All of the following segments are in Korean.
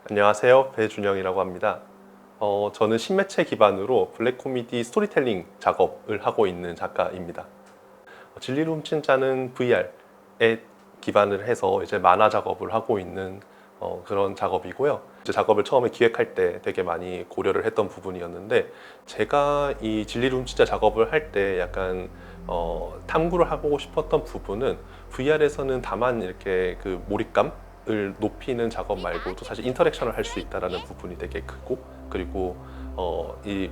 안녕하세요. 배준영이라고 합니다. 저는 신매체 기반으로 블랙 코미디 스토리텔링 작업을 하고 있는 작가입니다. 진리를 훔친 자는 VR에 기반을 해서 이제 만화 작업을 하고 있는 그런 작업이고요. 이제 작업을 처음에 기획할 때 되게 많이 고려를 했던 부분이었는데, 제가 이 진리를 훔친 자 작업을 할 때 약간 탐구를 하고 싶었던 부분은 VR에서는 다만 이렇게 그 몰입감을 높이는 작업 말고도 사실 인터랙션을 할 수 있다는 부분이 되게 크고, 그리고 이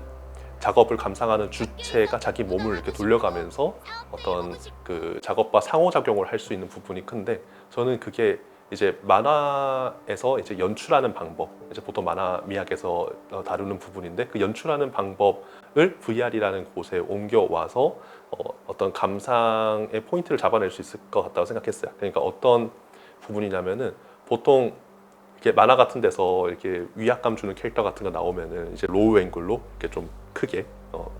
작업을 감상하는 주체가 자기 몸을 이렇게 돌려가면서 어떤 그 작업과 상호작용을 할 수 있는 부분이 큰데, 저는 그게 이제 만화에서 이제 연출하는 방법, 이제 보통 만화 미학에서 다루는 부분인데, 그 연출하는 방법을 VR이라는 곳에 옮겨와서 어떤 감상의 포인트를 잡아낼 수 있을 것 같다고 생각했어요. 그러니까 어떤 부분이냐면은, 보통 이렇게 만화 같은 데서 이렇게 위압감 주는 캐릭터 같은 거 나오면은 이제 로우 앵글로 이렇게 좀 크게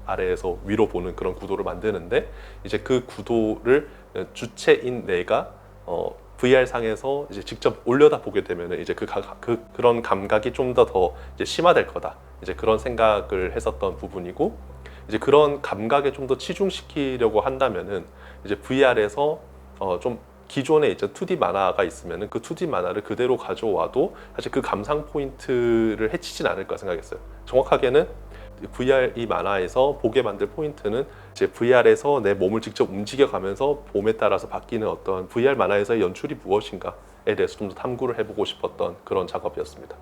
아래에서 위로 보는 그런 구도를 만드는데, 이제 그 구도를 주체인 내가 VR 상에서 이제 직접 올려다 보게 되면은 이제 그런 감각이 좀 더 이제 심화될 거다, 이제 그런 생각을 했었던 부분이고, 이제 그런 감각에 좀 더 치중시키려고 한다면은 이제 VR에서 좀 기존에 이제 2D 만화가 있으면은 그 2D 만화를 그대로 가져와도 사실 그 감상 포인트를 해치진 않을까 생각했어요. 정확하게는 VR 이 만화에서 보게 만들 포인트는 이제 VR에서 내 몸을 직접 움직여가면서 봄에 따라서 바뀌는 어떤 VR 만화에서의 연출이 무엇인가에 대해서 좀 더 탐구를 해보고 싶었던 그런 작업이었습니다.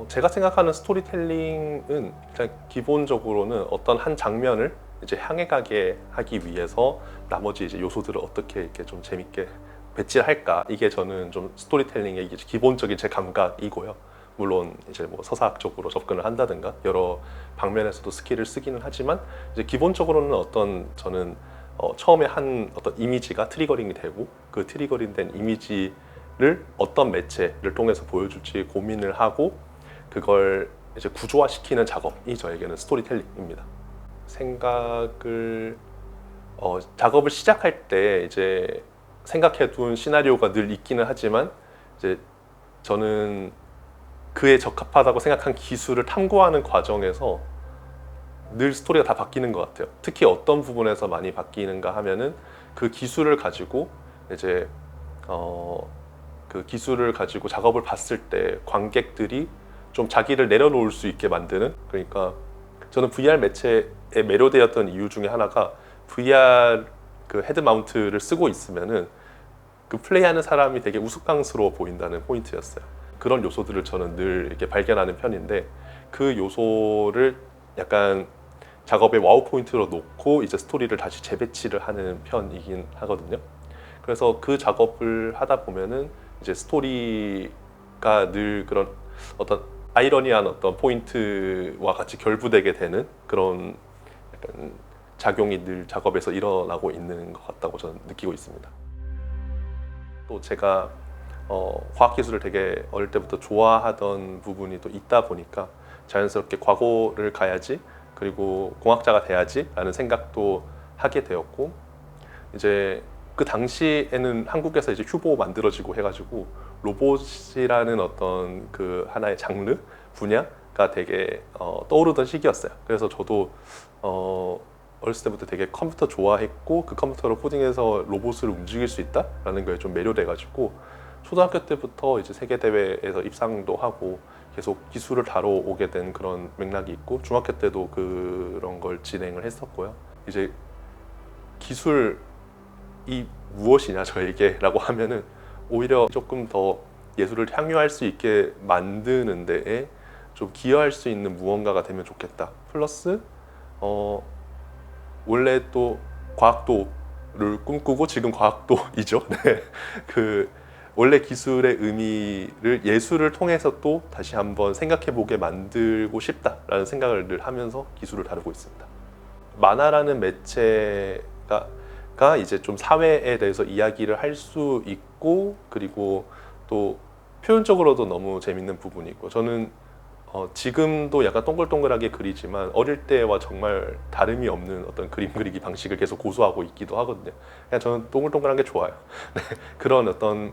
제가 생각하는 스토리텔링은 일단 기본적으로는 어떤 한 장면을 이제 향해 가게 하기 위해서 나머지 이제 요소들을 어떻게 이렇게 좀 재밌게 배치할까, 이게 저는 좀 스토리텔링의 이게 기본적인 제 감각이고요. 물론 이제 뭐 서사학적으로 접근을 한다든가 여러 방면에서도 스킬을 쓰기는 하지만, 이제 기본적으로는 어떤 저는 처음에 한 어떤 이미지가 트리거링이 되고, 그 트리거링된 이미지를 어떤 매체를 통해서 보여줄지 고민을 하고, 그걸 이제 구조화시키는 작업이 저에게는 스토리텔링입니다. 작업을 시작할 때 이제 생각해둔 시나리오가 늘 있기는 하지만, 이제 저는 그에 적합하다고 생각한 기술을 탐구하는 과정에서 늘 스토리가 다 바뀌는 것 같아요. 특히 어떤 부분에서 많이 바뀌는가 하면은, 그 기술을 가지고 이제 그 기술을 가지고 작업을 봤을 때 관객들이 좀 자기를 내려놓을 수 있게 만드는, 그러니까 저는 VR 매체에 매료되었던 이유 중에 하나가, VR 그 헤드 마운트를 쓰고 있으면은 그 플레이하는 사람이 되게 우스꽝스러워 보인다는 포인트였어요. 그런 요소들을 저는 늘 이렇게 발견하는 편인데, 그 요소를 약간 작업의 와우 포인트로 놓고 이제 스토리를 다시 재배치를 하는 편이긴 하거든요. 그래서 그 작업을 하다 보면은 이제 스토리가 늘 그런 어떤 아이러니한 어떤 포인트와 같이 결부되게 되는 그런 약간 작용이 늘 작업에서 일어나고 있는 것 같다고 저는 느끼고 있습니다. 또 제가 과학기술을 되게 어릴 때부터 좋아하던 부분이 또 있다 보니까 자연스럽게 과거를 가야지, 그리고 공학자가 돼야지 라는 생각도 하게 되었고, 이제 그 당시에는 한국에서 이제 휴보 만들어지고 해가지고 로봇이라는 어떤 그 하나의 장르 분야가 되게 떠오르던 시기였어요. 그래서 저도 어렸을 때부터 되게 컴퓨터 좋아했고, 그 컴퓨터로 코딩해서 로봇을 움직일 수 있다라는 거에 좀 매료돼가지고 초등학교 때부터 이제 세계 대회에서 입상도 하고 계속 기술을 다뤄오게 된 그런 맥락이 있고, 중학교 때도 그런 걸 진행을 했었고요. 이제 기술이 무엇이냐 저에게 라고 하면은, 오히려 조금 더 예술을 향유할 수 있게 만드는 데에 좀 기여할 수 있는 무언가가 되면 좋겠다. 플러스 원래 또 과학도를 꿈꾸고 지금 과학도이죠. 네. 그 원래 기술의 의미를 예술을 통해서 또 다시 한번 생각해보게 만들고 싶다라는 생각을 늘 하면서 기술을 다루고 있습니다. 만화라는 매체가 이제 좀 사회에 대해서 이야기를 할 수 있고, 그리고 또 표현적으로도 너무 재밌는 부분이 있고, 저는 지금도 약간 동글동글하게 그리지만 어릴 때와 정말 다름이 없는 어떤 그림 그리기 방식을 계속 고수하고 있기도 하거든요. 그냥 저는 동글동글한 게 좋아요. 네, 그런 어떤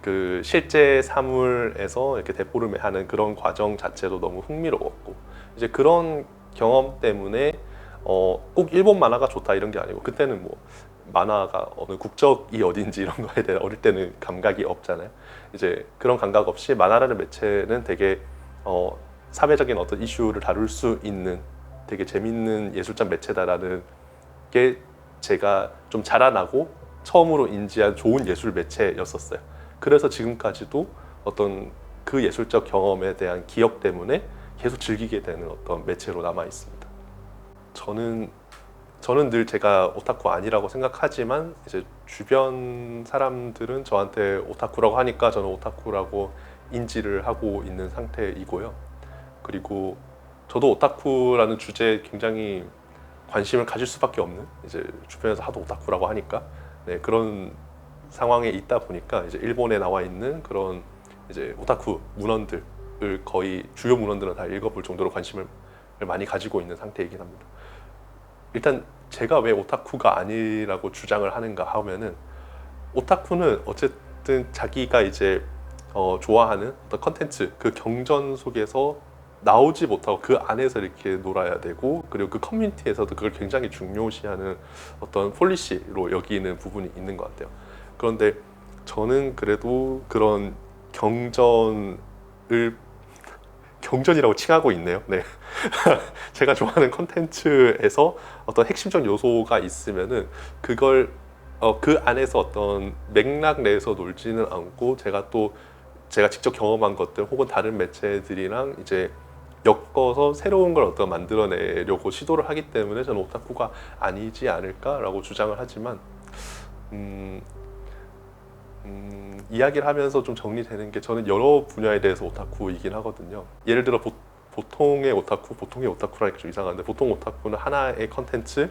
그 실제 사물에서 이렇게 데포르메하는 그런 과정 자체도 너무 흥미로웠고 이제 그런 경험 때문에 꼭 일본 만화가 좋다 이런 게 아니고 그때는 뭐 만화가 어느 국적이 어딘지 이런 거에 대해 어릴 때는 감각이 없잖아요. 이제 그런 감각 없이 만화라는 매체는 되게 사회적인 어떤 이슈를 다룰 수 있는 되게 재밌는 예술적 매체다라는 게 제가 좀 자라나고 처음으로 인지한 좋은 예술 매체였었어요. 그래서 지금까지도 어떤 그 예술적 경험에 대한 기억 때문에 계속 즐기게 되는 어떤 매체로 남아 있습니다. 저는 늘 제가 오타쿠 아니라고 생각하지만 이제 주변 사람들은 저한테 오타쿠라고 하니까 저는 오타쿠라고 인지를 하고 있는 상태이고요. 그리고 저도 오타쿠라는 주제에 굉장히 관심을 가질 수밖에 없는 이제 주변에서 하도 오타쿠라고 하니까 네, 그런 상황에 있다 보니까 이제 일본에 나와 있는 그런 이제 오타쿠 문헌들을 거의 주요 문헌들은 다 읽어볼 정도로 관심을 많이 가지고 있는 상태이긴 합니다. 일단 제가 왜 오타쿠가 아니라고 주장을 하는가 하면은 오타쿠는 어쨌든 자기가 이제 좋아하는 어떤 컨텐츠 그 경전 속에서 나오지 못하고 그 안에서 이렇게 놀아야 되고 그리고 그 커뮤니티에서도 그걸 굉장히 중요시하는 어떤 폴리시로 여기는 부분이 있는 것 같아요. 그런데 저는 그래도 그런 경전이라고 칭하고 있네요. 네. 제가 좋아하는 컨텐츠에서 어떤 핵심적 요소가 있으면은 그걸 그 안에서 어떤 맥락 내에서 놀지는 않고 제가 직접 경험한 것들 혹은 다른 매체들이랑 이제 엮어서 새로운 걸 어떤 만들어내려고 시도를 하기 때문에 저는 오타쿠가 아니지 않을까라고 주장을 하지만 이야기를 하면서 좀 정리되는 게 저는 여러 분야에 대해서 오타쿠이긴 하거든요. 예를 들어 보통의 오타쿠라니까 좀 이상한데 보통 오타쿠는 하나의 컨텐츠에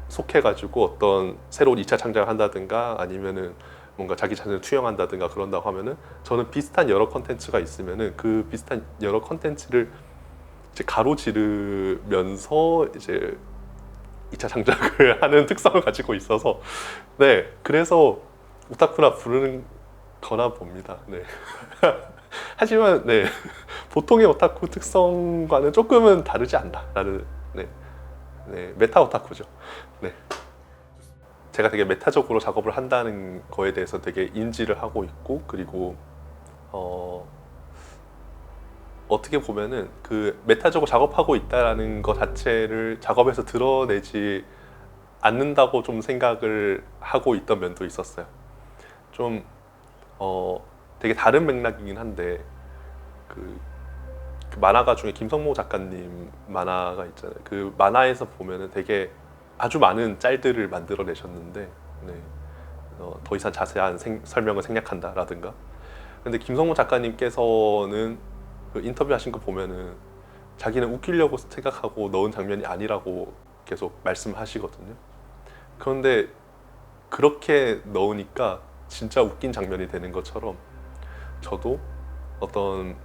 속해가지고 어떤 새로운 2차 창작을 한다든가 아니면은 뭔가 자기 자신을 투영한다든가 그런다고 하면은 저는 비슷한 여러 컨텐츠가 있으면은 그 비슷한 여러 컨텐츠를 이제 가로지르면서 이제 2차 창작을 하는 특성을 가지고 있어서 네 그래서 오타쿠라 부르는 거나 봅니다. 네. 하지만 네 보통의 오타쿠 특성과는 조금은 다르지 않나라는 네 메타 오타쿠죠. 네. 제가 되게 메타적으로 작업을 한다는 거에 대해서 되게 인지를 하고 있고 그리고 어떻게 보면은 그 메타적으로 작업하고 있다라는 것 자체를 작업에서 드러내지 않는다고 좀 생각을 하고 있던 면도 있었어요. 좀 되게 다른 맥락이긴 한데 그 만화가 중에 김성모 작가님 만화가 있잖아요. 그 만화에서 보면은 되게 아주 많은 짤들을 만들어내셨는데 네. 더 이상 자세한 설명을 생략한다라든가 근데 김성모 작가님께서는 그 인터뷰하신 거 보면은 자기는 웃기려고 생각하고 넣은 장면이 아니라고 계속 말씀하시거든요. 그런데 그렇게 넣으니까 진짜 웃긴 장면이 되는 것처럼 저도 어떤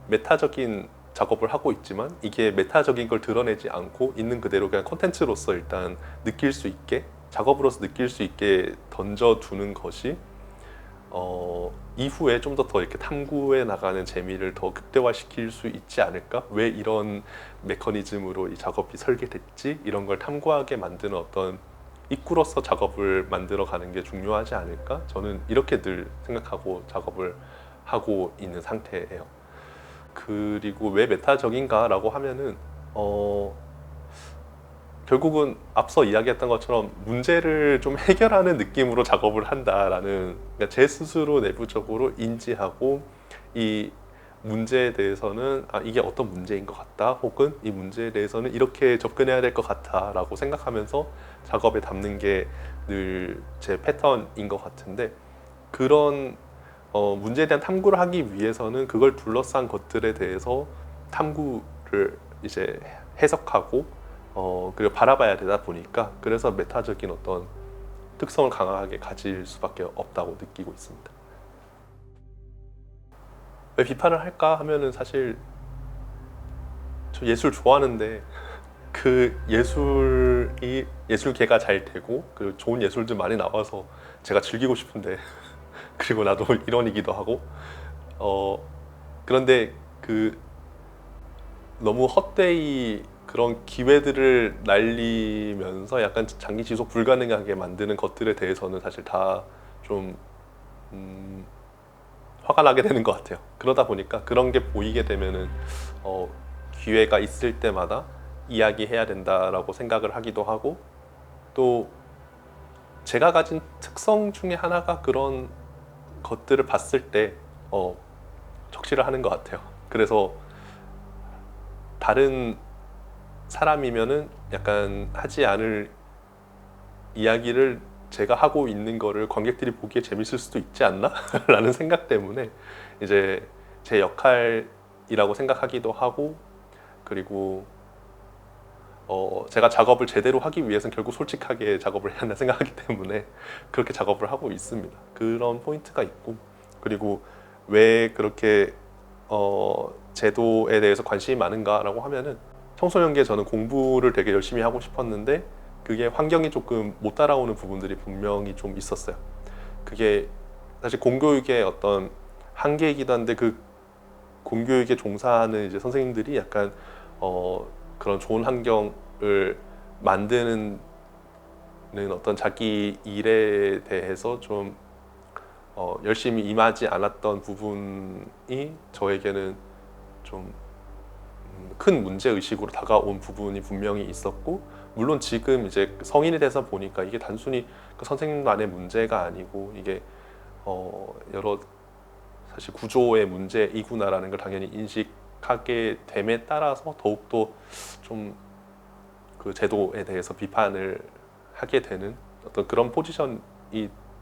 메타적인 작업을 하고 있지만 이게 메타적인 걸 드러내지 않고 있는 그대로 그냥 콘텐츠로서 일단 느낄 수 있게 작업으로서 느낄 수 있게 던져두는 것이 이후에 좀 더 이렇게 탐구해 나가는 재미를 더 극대화시킬 수 있지 않을까? 왜 이런 메커니즘으로 이 작업이 설계됐지? 이런 걸 탐구하게 만드는 어떤 입구로서 작업을 만들어 가는 게 중요하지 않을까? 저는 이렇게 늘 생각하고 작업을 하고 있는 상태예요. 그리고 왜 메타적인가 라고 하면은 결국은 앞서 이야기했던 것처럼 문제를 좀 해결하는 느낌으로 작업을 한다라는 그러니까 제 스스로 내부적으로 인지하고 이 문제에 대해서는 이게 어떤 문제인 것 같다 혹은 이 문제에 대해서는 이렇게 접근해야 될 것 같아 라고 생각하면서 작업에 담는 게 늘 제 패턴인 것 같은데 그런 문제에 대한 탐구를 하기 위해서는 그걸 둘러싼 것들에 대해서 탐구를 이제 해석하고 그리고 바라봐야 되다 보니까 그래서 메타적인 어떤 특성을 강하게 가질 수밖에 없다고 느끼고 있습니다. 왜 비판을 할까 하면은 사실 저 예술 좋아하는데 그 예술계가 잘 되고 그 좋은 예술들 많이 나와서 제가 즐기고 싶은데 그리고 나도 일원이기도 하고 그런데 그 너무 헛되이 그런 기회들을 날리면서 약간 장기 지속 불가능하게 만드는 것들에 대해서는 사실 다 좀 화가 나게 되는 것 같아요. 그러다 보니까 그런 게 보이게 되면은 기회가 있을 때마다 이야기해야 된다라고 생각을 하기도 하고, 또 제가 가진 특성 중에 하나가 그런 것들을 봤을 때 적시를 하는 것 같아요. 그래서 다른 사람이면은 약간 하지 않을 이야기를 제가 하고 있는 거를 관객들이 보기에 재밌을 수도 있지 않나? 라는 생각 때문에 이제 제 역할이라고 생각하기도 하고, 그리고 제가 작업을 제대로 하기 위해서는 결국 솔직하게 작업을 해야 한다 생각하기 때문에 그렇게 작업을 하고 있습니다. 그런 포인트가 있고, 그리고 왜 그렇게 제도에 대해서 관심이 많은가라고 하면은 청소년기에 저는 공부를 되게 열심히 하고 싶었는데 그게 환경이 조금 못 따라오는 부분들이 분명히 좀 있었어요. 그게 사실 공교육의 어떤 한계이기도 한데, 그 공교육에 종사하는 이제 선생님들이 약간 그런 좋은 환경을 만드는 어떤 자기 일에 대해서 좀 열심히 임하지 않았던 부분이 저에게는 좀 큰 문제의식으로 다가온 부분이 분명히 있었고, 물론 지금 이제 성인이 돼서 보니까 이게 단순히 그 선생님만의 문제가 아니고 이게 여러 사실 구조의 문제이구나라는 걸 당연히 인식하게 됨에 따라서 더욱더 좀 그 제도에 대해서 비판을 하게 되는 어떤 그런 포지션이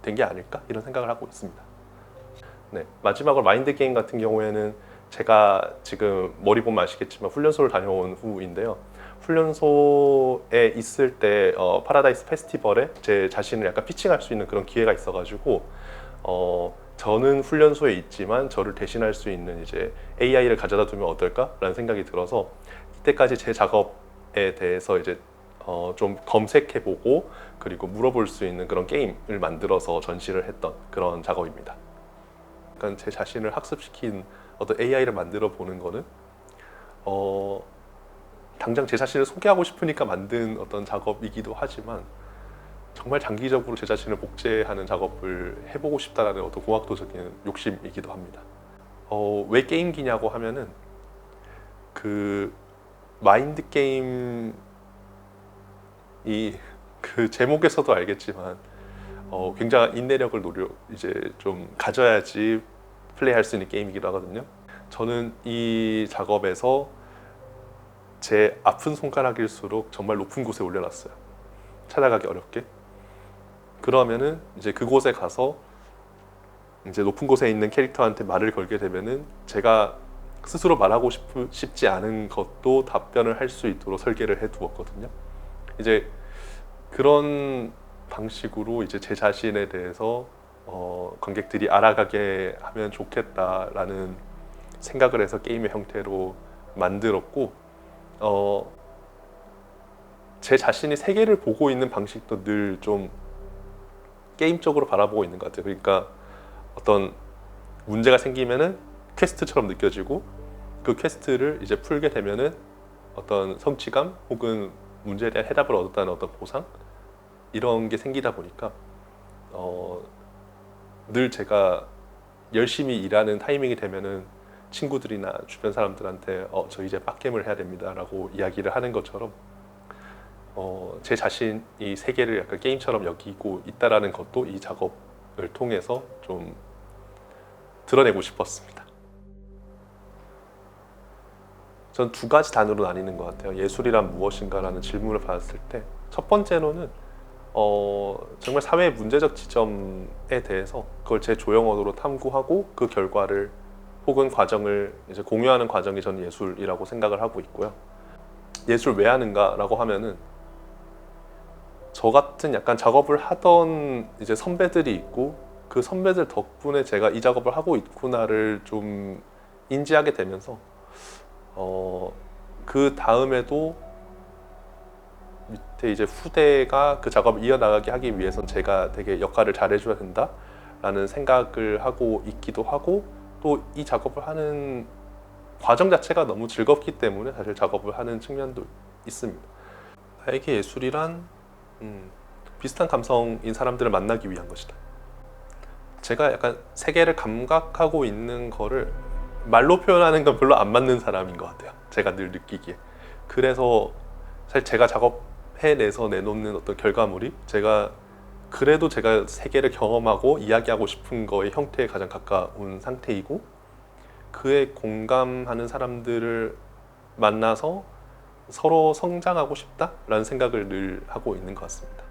된 게 아닐까 이런 생각을 하고 있습니다. 네, 마지막으로 마인드 게임 같은 경우에는 제가 지금 머리 보면 아시겠지만 훈련소를 다녀온 후인데요. 훈련소에 있을 때 파라다이스 페스티벌에 제 자신을 약간 피칭할 수 있는 그런 기회가 있어가지고 저는 훈련소에 있지만 저를 대신할 수 있는 이제 AI를 가져다 두면 어떨까라는 생각이 들어서 이때까지 제 작업에 대해서 이제 좀 검색해보고 그리고 물어볼 수 있는 그런 게임을 만들어서 전시를 했던 그런 작업입니다. 약간 제 자신을 학습시킨 어떤 AI를 만들어 보는 거는 당장 제 자신을 소개하고 싶으니까 만든 어떤 작업이기도 하지만 정말 장기적으로 제 자신을 복제하는 작업을 해보고 싶다라는 어떤 공학도적인 욕심이기도 합니다. 왜 게임기냐고 하면은 그 마인드 게임이 그 제목에서도 알겠지만 굉장한 인내력을 이제 좀 가져야지 플레이할 수 있는 게임이기도 하거든요. 저는 이 작업에서 제 아픈 손가락일수록 정말 높은 곳에 올려놨어요. 찾아가기 어렵게. 그러면은 이제 그곳에 가서 이제 높은 곳에 있는 캐릭터한테 말을 걸게 되면은 제가 스스로 말하고 싶지 않은 것도 답변을 할 수 있도록 설계를 해 두었거든요. 이제 그런 방식으로 이제 제 자신에 대해서 관객들이 알아가게 하면 좋겠다라는 생각을 해서 게임의 형태로 만들었고, 제 자신이 세계를 보고 있는 방식도 늘 좀 게임적으로 바라보고 있는 것 같아요. 그러니까 어떤 문제가 생기면은 퀘스트처럼 느껴지고 그 퀘스트를 이제 풀게 되면은 어떤 성취감 혹은 문제에 대한 해답을 얻었다는 어떤 보상, 이런 게 생기다 보니까 늘 제가 열심히 일하는 타이밍이 되면은 친구들이나 주변 사람들한테 저 이제 빡겜을 해야 됩니다 라고 이야기를 하는 것처럼 제 자신이 세계를 약간 게임처럼 여기고 있다라는 것도 이 작업을 통해서 좀 드러내고 싶었습니다. 전 두 가지 단어로 나뉘는 것 같아요. 예술이란 무엇인가라는 질문을 받았을 때 첫 번째로는 정말 사회의 문제적 지점에 대해서 그걸 제 조형 언어로 탐구하고 그 결과를 혹은 과정을 이제 공유하는 과정이 저는 예술이라고 생각을 하고 있고요. 예술 왜 하는가라고 하면은 저 같은 약간 작업을 하던 이제 선배들이 있고 그 선배들 덕분에 제가 이 작업을 하고 있구나를 좀 인지하게 되면서 그 다음에도 밑에 이제 후대가 그 작업을 이어나가게 하기 위해선 제가 되게 역할을 잘해줘야 된다 라는 생각을 하고 있기도 하고, 또 이 작업을 하는 과정 자체가 너무 즐겁기 때문에 사실 작업을 하는 측면도 있습니다. 나에게 예술이란 비슷한 감성인 사람들을 만나기 위한 것이다. 제가 약간 세계를 감각하고 있는 거를 말로 표현하는 건 별로 안 맞는 사람인 것 같아요. 제가 늘 느끼기에. 그래서 사실 제가 작업해내서 내놓는 어떤 결과물이 그래도 제가 세계를 경험하고 이야기하고 싶은 거의 형태에 가장 가까운 상태이고, 그에 공감하는 사람들을 만나서 서로 성장하고 싶다라는 생각을 늘 하고 있는 것 같습니다.